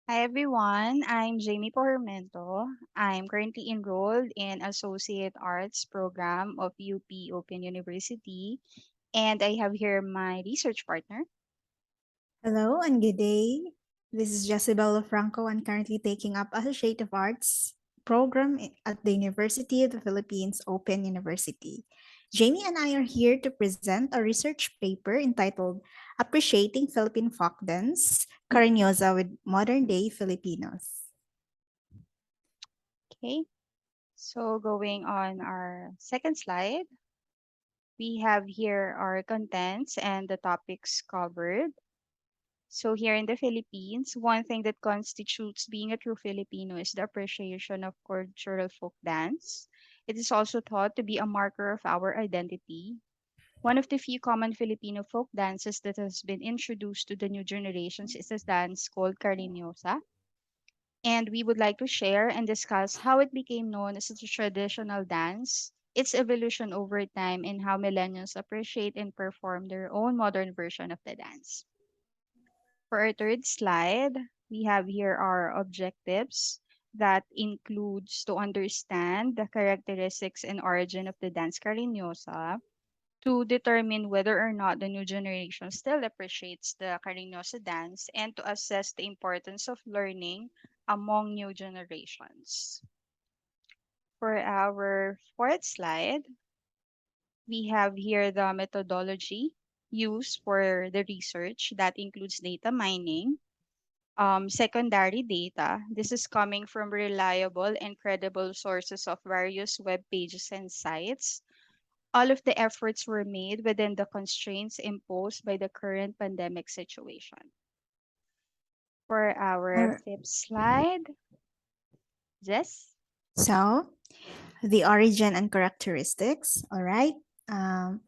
Hi everyone, I'm Jamie Pormento. I'm currently enrolled in Associate Arts program of UP Open University, and I have here my research partner. Hello and good day. This is Jezebel Franco. I'm currently taking up Associate of Arts program at the University of the Philippines Open University. Jamie and I are here to present a research paper entitled Appreciating Philippine Folk Dance, Cariñosa with Modern Day Filipinos. Okay, so going on our second slide, we have here our contents and the topics covered. So here in the Philippines, one thing that constitutes being a true Filipino is the appreciation of cultural folk dance. It is also thought to be a marker of our identity. One of the few common Filipino folk dances that has been introduced to the new generations is a dance called Cariñosa. And we would like to share and discuss how it became known as a traditional dance, its evolution over time, and how millennials appreciate and perform their own modern version of the dance. For our third slide, we have here our objectives that includes to understand the characteristics and origin of the dance Cariñosa, to determine whether or not the new generation still appreciates the Cariñosa dance, and to assess the importance of learning among new generations. For our fourth slide, we have here the methodology used for the research that includes data mining, secondary data. This is coming from reliable and credible sources of various web pages and sites. All of the efforts were made within the constraints imposed by the current pandemic situation. For our Alright. fifth slide, Jess. So, the origin and characteristics, all right? Um,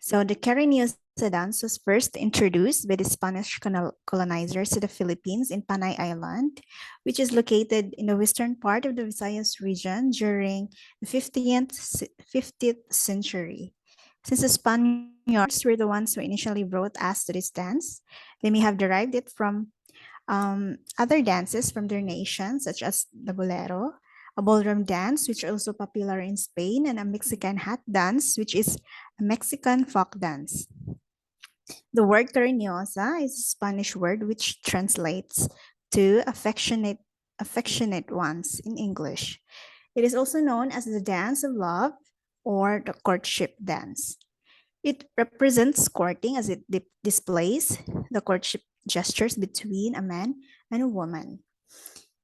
So the Cariñosa dance was first introduced by the Spanish colonizers to the Philippines in Panay Island, which is located in the western part of the Visayas region during the 15th century. Since the Spaniards were the ones who initially brought us to this dance, they may have derived it from other dances from their nation, such as the bolero, a ballroom dance, which are also popular in Spain, and a Mexican hat dance, which is a Mexican folk dance. The word cariñosa is a Spanish word which translates to affectionate ones in English. It is also known as the dance of love or the courtship dance. It represents courting as it displays the courtship gestures between a man and a woman.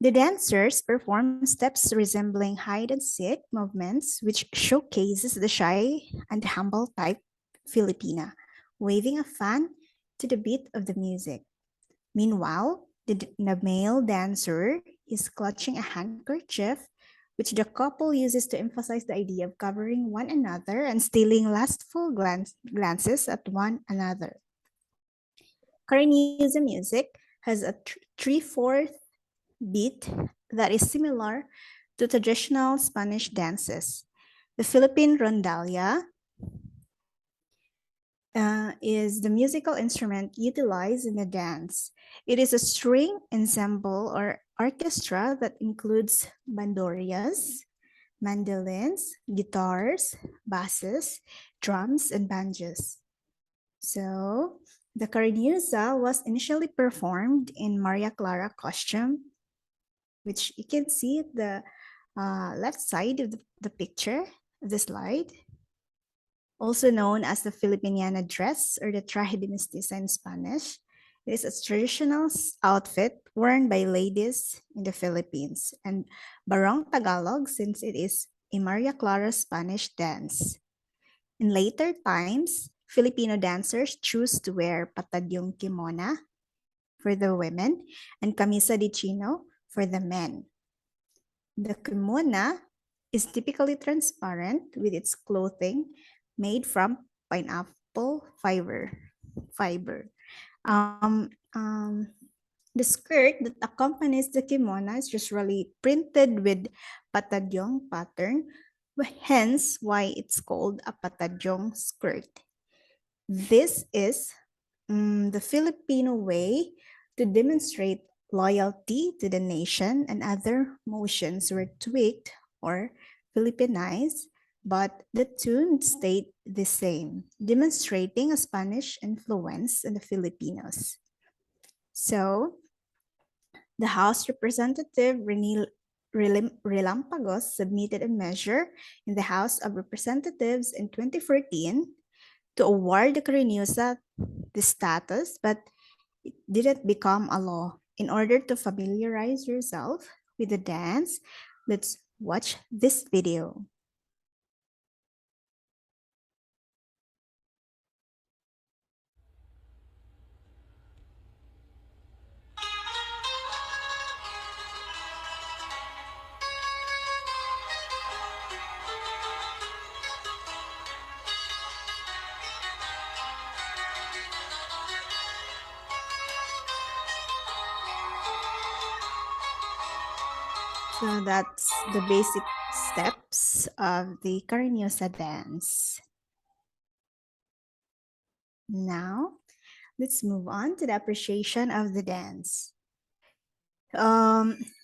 The dancers perform steps resembling hide and seek movements, which showcases the shy and humble type Filipina, waving a fan to the beat of the music. Meanwhile, the male dancer is clutching a handkerchief, which the couple uses to emphasize the idea of covering one another and stealing lustful glances at one another. Cariñosa music has a 3/4 beat that is similar to traditional Spanish dances. The Philippine rondalia is the musical instrument utilized in the dance. It is a string ensemble or orchestra that includes bandurias, mandolins, guitars, basses, drums, and banjos. So, the Cariñosa was initially performed in Maria Clara costume, which you can see at the left side of the picture of the slide, also known as the Filipiniana dress or the traje de mestiza in Spanish. It is a traditional outfit worn by ladies in the Philippines and barong Tagalog since it is a Maria Clara Spanish dance. In later times, Filipino dancers choose to wear patadyong kimona for the women and camisa de chino for the men. The kimona is typically transparent with its clothing made from pineapple fiber. Um, um, the skirt that accompanies the kimono is usually printed with patadyong pattern, hence why it's called a patadyong skirt. This is the Filipino way to demonstrate loyalty to the nation and other motions were tweaked or Filipinized, but the tune stayed the same, demonstrating a Spanish influence on the Filipinos. So, the House Representative Relampagos submitted a measure in the House of Representatives in 2014 to award the Cariñosa the status, but it didn't become a law. In order to familiarize yourself with the dance, let's watch this video. So that's the basic steps of the Cariñosa dance. Now, let's move on to the appreciation of the dance.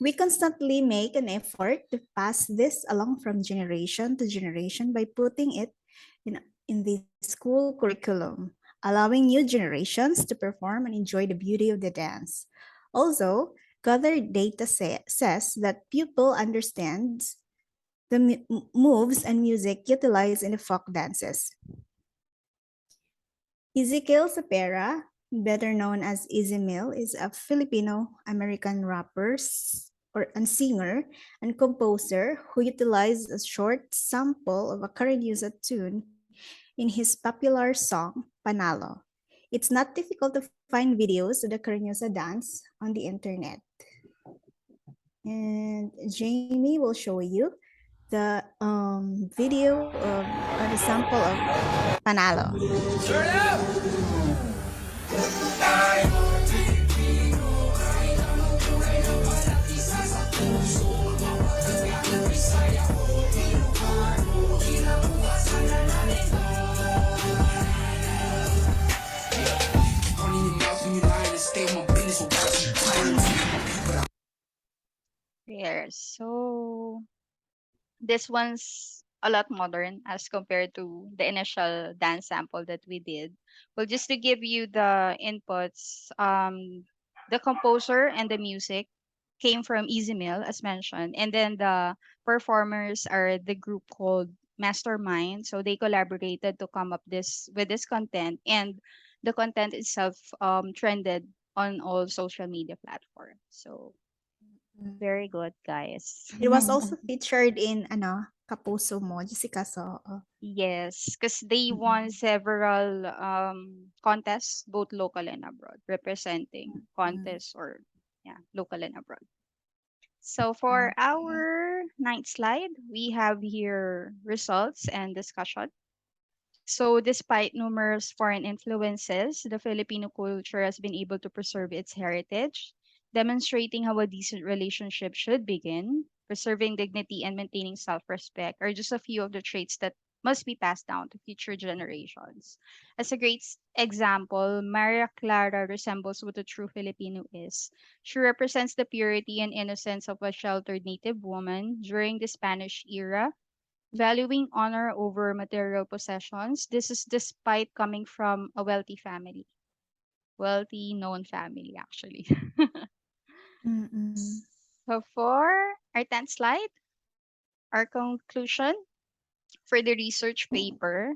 We constantly make an effort to pass this along from generation to generation by putting it in the school curriculum, allowing new generations to perform and enjoy the beauty of the dance. Also, gathered data says that pupil understands the moves and music utilized in the folk dances. Ezekiel Sapera, better known as Easy Mill, is a Filipino-American rapper and singer and composer who utilized a short sample of a Cariñosa tune in his popular song, Panalo. It's not difficult to find videos of the Cariñosa dance on the internet. And Jamie will show you the video of the sample of Panalo. Turn up! There. So this one's a lot modern as compared to the initial dance sample that we did. Well, just to give you the inputs, the composer and the music came from Easy Mill, as mentioned, and then the performers are the group called Mastermind. So they collaborated to come up this with this content, and the content itself trended on all social media platforms. So very good, guys. It was also featured in Kapuso Mo, Jessica So. Yes, because they won several contests, both local and abroad, representing contests or yeah, local and abroad. So for Okay. our ninth slide, we have here results and discussion. So despite numerous foreign influences, the Filipino culture has been able to preserve its heritage, demonstrating how a decent relationship should begin. Preserving dignity and maintaining self-respect are just a few of the traits that must be passed down to future generations. As a great example, Maria Clara resembles what a true Filipino is. She represents the purity and innocence of a sheltered native woman during the Spanish era, valuing honor over material possessions. This is despite coming from a wealthy family, wealthy known family, actually. Mm-mm. So, for our 10th slide, our conclusion for the research paper.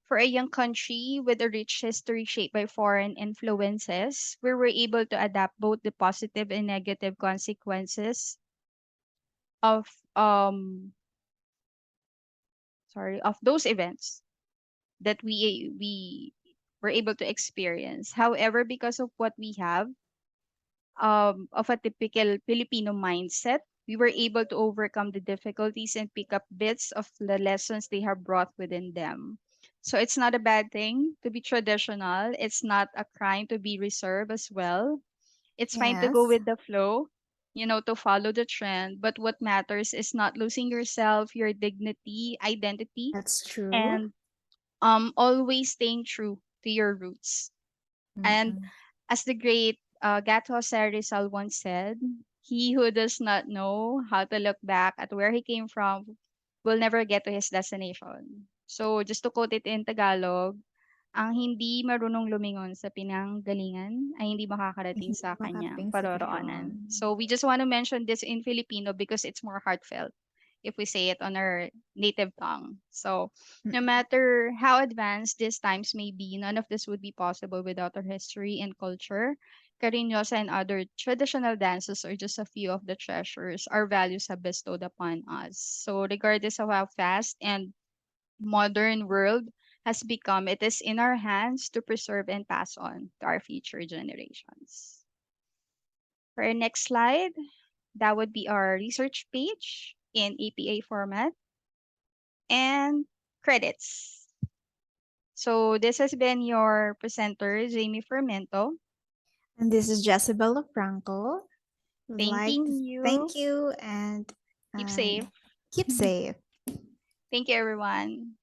For a young country with a rich history shaped by foreign influences, we were able to adapt both the positive and negative consequences of of those events that we were able to experience. However, because of what we have of a typical Filipino mindset, we were able to overcome the difficulties and pick up bits of the lessons they have brought within them. So it's not a bad thing to be traditional. It's not a crime to be reserved as well. It's fine to go Yes, with the flow, to follow the trend. But what matters is not losing yourself, your dignity, identity, that's true. and always staying true to your roots. And Mm-mm. as the great Gato Rizal once said, he who does not know how to look back at where he came from will never get to his destination. So just to quote it in Tagalog, ang hindi marunong lumingon sa pinanggalingan ay hindi makakarating Hindi sa kanyang makarating sa paroroonan. karoon. So we just want to mention this in Filipino because it's more heartfelt if we say it on our native tongue. So no Mm. matter how advanced these times may be, none of this would be possible without our history and culture. Cariñosa and other traditional dances are just a few of the treasures our values have bestowed upon us. So regardless of how fast and modern world has become, it is in our hands to preserve and pass on to our future generations. For our next slide, that would be our research page in APA format and credits. So this has been your presenter, Jamie Fermento. And this is Jezebel Franco. Would like to Thanking thank you. you and Keep safe. keep safe. Thank you, everyone.